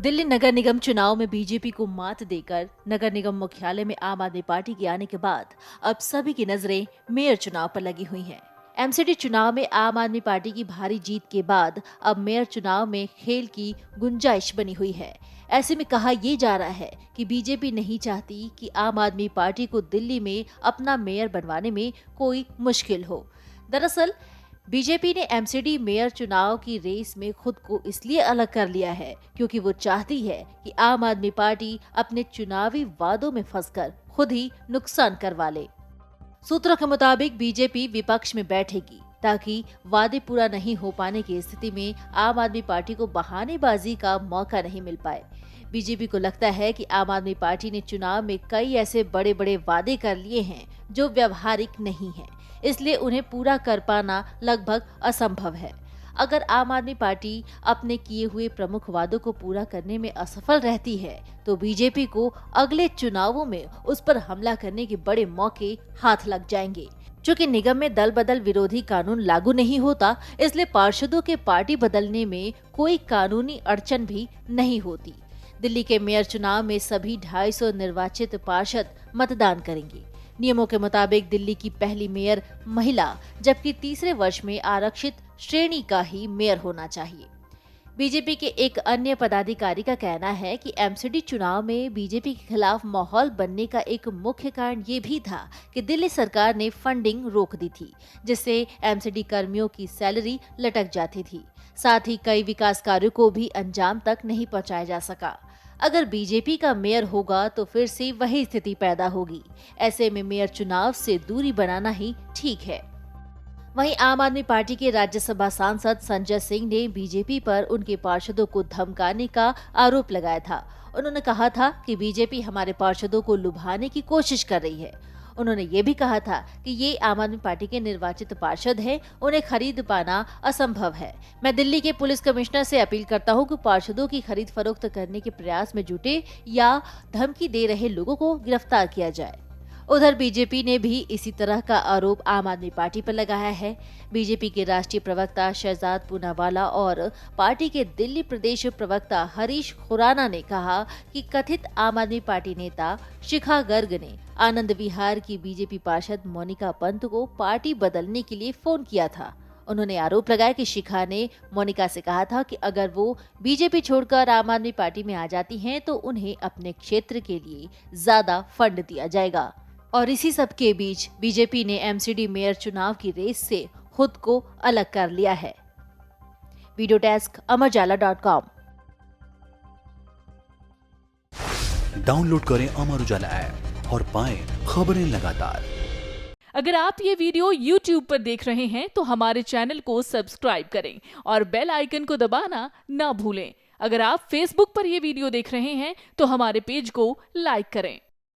दिल्ली नगर निगम चुनाव में बीजेपी को मात देकर नगर निगम मुख्यालय में आम आदमी पार्टी के आने के बाद अब सभी की नजरें मेयर चुनाव पर लगी हुई हैं। एमसीडी चुनाव में आम आदमी पार्टी की भारी जीत के बाद अब मेयर चुनाव में खेल की गुंजाइश बनी हुई है। ऐसे में कहा यह जा रहा है कि बीजेपी नहीं चाहती कि आम आदमी पार्टी को दिल्ली में अपना मेयर बनवाने में कोई मुश्किल हो। दरअसल बीजेपी ने एमसीडी मेयर चुनाव की रेस में खुद को इसलिए अलग कर लिया है क्योंकि वो चाहती है कि आम आदमी पार्टी अपने चुनावी वादों में फंसकर खुद ही नुकसान करवा ले। सूत्रों के मुताबिक बीजेपी विपक्ष में बैठेगी ताकि वादे पूरा नहीं हो पाने की स्थिति में आम आदमी पार्टी को बहानेबाजी का मौका नहीं मिल पाए। बीजेपी को लगता है कि आम आदमी पार्टी ने चुनाव में कई ऐसे बड़े बड़े वादे कर लिए हैं जो व्यवहारिक नहीं हैं, इसलिए उन्हें पूरा कर पाना लगभग असंभव है। अगर आम आदमी पार्टी अपने किए हुए प्रमुख वादों को पूरा करने में असफल रहती है तो बीजेपी को अगले चुनावों में उस पर हमला करने के बड़े मौके हाथ लग जाएंगे। चूँकि निगम में दल बदल विरोधी कानून लागू नहीं होता, इसलिए पार्षदों के पार्टी बदलने में कोई कानूनी अड़चन भी नहीं होती। दिल्ली के मेयर चुनाव में सभी 250 निर्वाचित पार्षद मतदान करेंगे। नियमों के मुताबिक दिल्ली की पहली मेयर महिला, जबकि तीसरे वर्ष में आरक्षित श्रेणी का ही मेयर होना चाहिए। बीजेपी के एक अन्य पदाधिकारी का कहना है कि एमसीडी चुनाव में बीजेपी के खिलाफ माहौल बनने का एक मुख्य कारण ये भी था कि दिल्ली सरकार ने फंडिंग रोक दी थी, जिससे एमसीडी कर्मियों की सैलरी लटक जाती थी। साथ ही कई विकास कार्यों को भी अंजाम तक नहीं पहुंचाया जा सका। अगर बीजेपी का मेयर होगा तो फिर से वही स्थिति पैदा होगी। ऐसे में मेयर चुनाव से दूरी बनाना ही ठीक है। वहीं आम आदमी पार्टी के राज्यसभा सांसद संजय सिंह ने बीजेपी पर उनके पार्षदों को धमकाने का आरोप लगाया था। उन्होंने कहा था कि बीजेपी हमारे पार्षदों को लुभाने की कोशिश कर रही है। उन्होंने ये भी कहा था कि ये आम आदमी पार्टी के निर्वाचित पार्षद हैं, उन्हें खरीद पाना असंभव है। मैं दिल्ली के पुलिस कमिश्नर से अपील करता हूं कि पार्षदों की खरीद फरोख्त करने के प्रयास में जुटे या धमकी दे रहे लोगों को गिरफ्तार किया जाए। उधर बीजेपी ने भी इसी तरह का आरोप आम आदमी पार्टी पर लगाया है। बीजेपी के राष्ट्रीय प्रवक्ता शहजाद पूनावाला और पार्टी के दिल्ली प्रदेश प्रवक्ता हरीश खुराना ने कहा कि कथित आम आदमी पार्टी नेता शिखा गर्ग ने आनंद विहार की बीजेपी पार्षद मोनिका पंत को पार्टी बदलने के लिए फोन किया था। उन्होंने आरोप लगाया कि शिखा ने मोनिका से कहा था कि अगर वो बीजेपी छोड़कर आम आदमी पार्टी में आ जाती हैं तो उन्हें अपने क्षेत्र के लिए ज्यादा फंड दिया जाएगा। और इसी सब के बीच बीजेपी ने एमसीडी मेयर चुनाव की रेस से खुद को अलग कर लिया है। Video desk अमरउजाला.com। डाउनलोड करें अमर उजाला ऐप और पाएं खबरें लगातार। अगर आप ये वीडियो YouTube पर देख रहे हैं तो हमारे चैनल को सब्सक्राइब करें और बेल आइकन को दबाना ना भूलें। अगर आप Facebook पर ये वीडियो देख रहे हैं तो हमारे पेज को लाइक करें।